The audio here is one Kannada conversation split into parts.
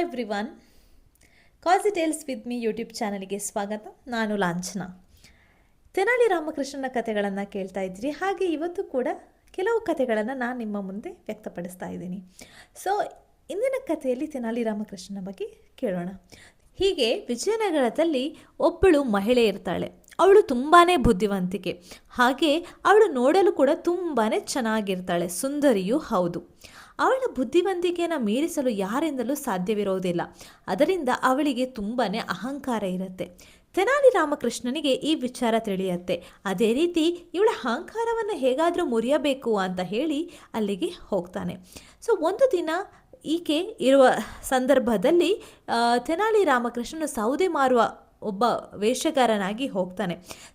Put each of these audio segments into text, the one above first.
Hi everyone, Kaji tales with me YouTube ಚಾನಲ್ಗೆ ಸ್ವಾಗತ. ನಾನು ಲಾಂಛನ. ತೆನಾಲಿ ರಾಮಕೃಷ್ಣನ ಕಥೆಗಳನ್ನು ಕೇಳ್ತಾ ಇದ್ದೀರಿ. ಹಾಗೆ ಇವತ್ತು ಕೂಡ ಕೆಲವು ಕಥೆಗಳನ್ನು ನಾನು ನಿಮ್ಮ ಮುಂದೆ ವ್ಯಕ್ತಪಡಿಸ್ತಾ ಇದ್ದೀನಿ. ಸೊ ಇಂದಿನ ಕಥೆಯಲ್ಲಿ ತೆನಾಲಿ ರಾಮಕೃಷ್ಣನ ಬಗ್ಗೆ ಕೇಳೋಣ. ಹೀಗೆ ವಿಜಯನಗರದಲ್ಲಿ ಒಬ್ಬಳು ಮಹಿಳೆ ಇರ್ತಾಳೆ. ಅವಳು ತುಂಬಾ ಬುದ್ಧಿವಂತಿಕೆ, ಹಾಗೆ ಅವಳು ನೋಡಲು ಕೂಡ ತುಂಬಾ ಚೆನ್ನಾಗಿರ್ತಾಳೆ, ಸುಂದರಿಯೂ ಹೌದು. ಅವಳ ಬುದ್ಧಿವಂತಿಕೆಯನ್ನು ಮೀರಿಸಲು ಯಾರಿಂದಲೂ ಸಾಧ್ಯವಿರೋದಿಲ್ಲ. ಅದರಿಂದ ಅವಳಿಗೆ ತುಂಬಾ ಅಹಂಕಾರ ಇರುತ್ತೆ. ತೆನಾಲಿ ರಾಮಕೃಷ್ಣನಿಗೆ ಈ ವಿಚಾರ ತಿಳಿಯುತ್ತೆ. ಅದೇ ರೀತಿ ಇವಳ ಅಹಂಕಾರವನ್ನು ಹೇಗಾದರೂ ಮುರಿಯಬೇಕು ಅಂತ ಹೇಳಿ ಅಲ್ಲಿಗೆ ಹೋಗ್ತಾನೆ. ಸೊ ಒಂದು ದಿನ ಈಕೆ ಇರುವ ಸಂದರ್ಭದಲ್ಲಿ ತೆನಾಲಿ ರಾಮಕೃಷ್ಣನು ಸೌದೆ ಮಾರುವ ಒಬ್ಬ ವೇಷಗಾರನಾಗಿ ಹೋಗ್ತಾನೆ.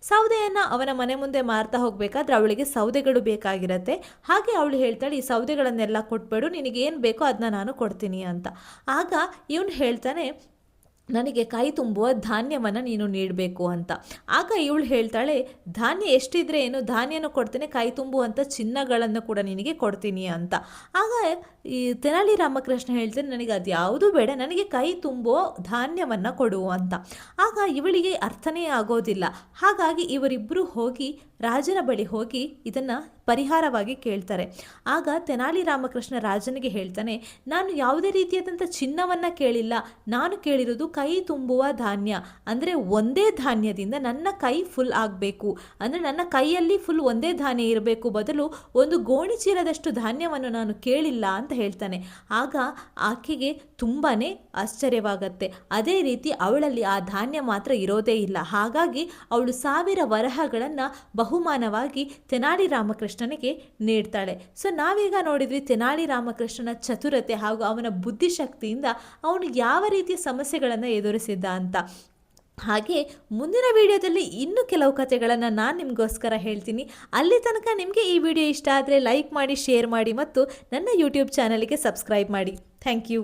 ಸೌದೆಯನ್ನು ಅವನ ಮನೆ ಮುಂದೆ ಮಾರ್ತಾ ಹೋಗಬೇಕಾದ್ರೆ ಅವಳಿಗೆ ಸೌದೆಗಳು ಬೇಕಾಗಿರುತ್ತೆ. ಹಾಗೆ ಅವಳು ಹೇಳ್ತಾಳೆ, ಈ ಸೌದೆಗಳನ್ನೆಲ್ಲ ಕೊಟ್ಬೇಡು, ನಿನಗೇನು ಬೇಕೋ ಅದನ್ನ ನಾನು ಕೊಡ್ತೀನಿ ಅಂತ. ಆಗ ಇವನು ಹೇಳ್ತಾನೆ, ನನಗೆ ಕೈ ತುಂಬುವ ಧಾನ್ಯವನ್ನು ನೀನು ನೀಡಬೇಕು ಅಂತ. ಆಗ ಇವಳು ಹೇಳ್ತಾಳೆ, ಧಾನ್ಯ ಎಷ್ಟಿದ್ರೆ ಏನು, ಧಾನ್ಯನೂ ಕೊಡ್ತೇನೆ, ಕೈ ತುಂಬುವಂಥ ಚಿನ್ನಗಳನ್ನು ಕೂಡ ನಿನಗೆ ಕೊಡ್ತೀನಿ ಅಂತ. ಆಗ ಈ ತೆನಾಲಿ ರಾಮಕೃಷ್ಣ ಹೇಳ್ತಾನೆ, ನನಗೆ ಅದು ಯಾವುದೂ ಬೇಡ, ನನಗೆ ಕೈ ತುಂಬುವ ಧಾನ್ಯವನ್ನು ಕೊಡು ಅಂತ. ಆಗ ಇವಳಿಗೆ ಅರ್ಥನೇ ಆಗೋದಿಲ್ಲ. ಹಾಗಾಗಿ ಇವರಿಬ್ಬರು ಹೋಗಿ ರಾಜನ ಬಳಿ ಹೋಗಿ ಇದನ್ನು ಪರಿಹಾರವಾಗಿ ಕೇಳ್ತಾರೆ. ಆಗ ತೆನಾಲಿ ರಾಮಕೃಷ್ಣ ರಾಜನಿಗೆ ಹೇಳ್ತಾನೆ, ನಾನು ಯಾವುದೇ ರೀತಿಯಾದಂಥ ಚಿನ್ನವನ್ನು ಕೇಳಿಲ್ಲ, ನಾನು ಕೇಳಿರೋದು ಕೈ ತುಂಬುವ ಧಾನ್ಯ. ಅಂದರೆ ಒಂದೇ ಧಾನ್ಯದಿಂದ ನನ್ನ ಕೈ ಫುಲ್ ಆಗಬೇಕು, ಅಂದರೆ ನನ್ನ ಕೈಯಲ್ಲಿ ಫುಲ್ ಒಂದೇ ಧಾನ್ಯ ಇರಬೇಕು, ಬದಲು ಒಂದು ಗೋಣಿ ಚೀಲದಷ್ಟು ಧಾನ್ಯವನ್ನು ನಾನು ಕೇಳಿಲ್ಲ ಅಂತ ಹೇಳ್ತಾನೆ. ಆಗ ಆಕೆಗೆ ತುಂಬಾ ಆಶ್ಚರ್ಯವಾಗತ್ತೆ. ಅದೇ ರೀತಿ ಅವಳಲ್ಲಿ ಆ ಧಾನ್ಯ ಮಾತ್ರ ಇರೋದೇ ಇಲ್ಲ. ಹಾಗಾಗಿ ಅವಳು 1000 ವರಹಗಳನ್ನು ಬಹುಮಾನವಾಗಿ ತೆನಾಲಿ ರಾಮಕೃಷ್ಣನಿಗೆ ನೀಡ್ತಾಳೆ. ಸೊ ನಾವೀಗ ನೋಡಿದ್ವಿ ತೆನಾಲಿ ರಾಮಕೃಷ್ಣನ ಚತುರತೆ ಹಾಗೂ ಅವನ ಬುದ್ಧಿಶಕ್ತಿಯಿಂದ ಅವನು ಯಾವ ರೀತಿಯ ಸಮಸ್ಯೆಗಳನ್ನು ಎದುರಿಸಿದ್ದ ಅಂತ. ಹಾಗೆ ಮುಂದಿನ ವಿಡಿಯೋದಲ್ಲಿ ಇನ್ನೂ ಕೆಲವು ಕಥೆಗಳನ್ನು ನಾನು ನಿಮಗೋಸ್ಕರ ಹೇಳ್ತೀನಿ. ಅಲ್ಲಿ ತನಕ ನಿಮಗೆ ಈ ವಿಡಿಯೋ ಇಷ್ಟ ಆದರೆ ಲೈಕ್ ಮಾಡಿ, ಶೇರ್ ಮಾಡಿ ಮತ್ತು ನನ್ನ ಯೂಟ್ಯೂಬ್ ಚಾನಲ್ಗೆ ಸಬ್ಸ್ಕ್ರೈಬ್ ಮಾಡಿ. Thank you.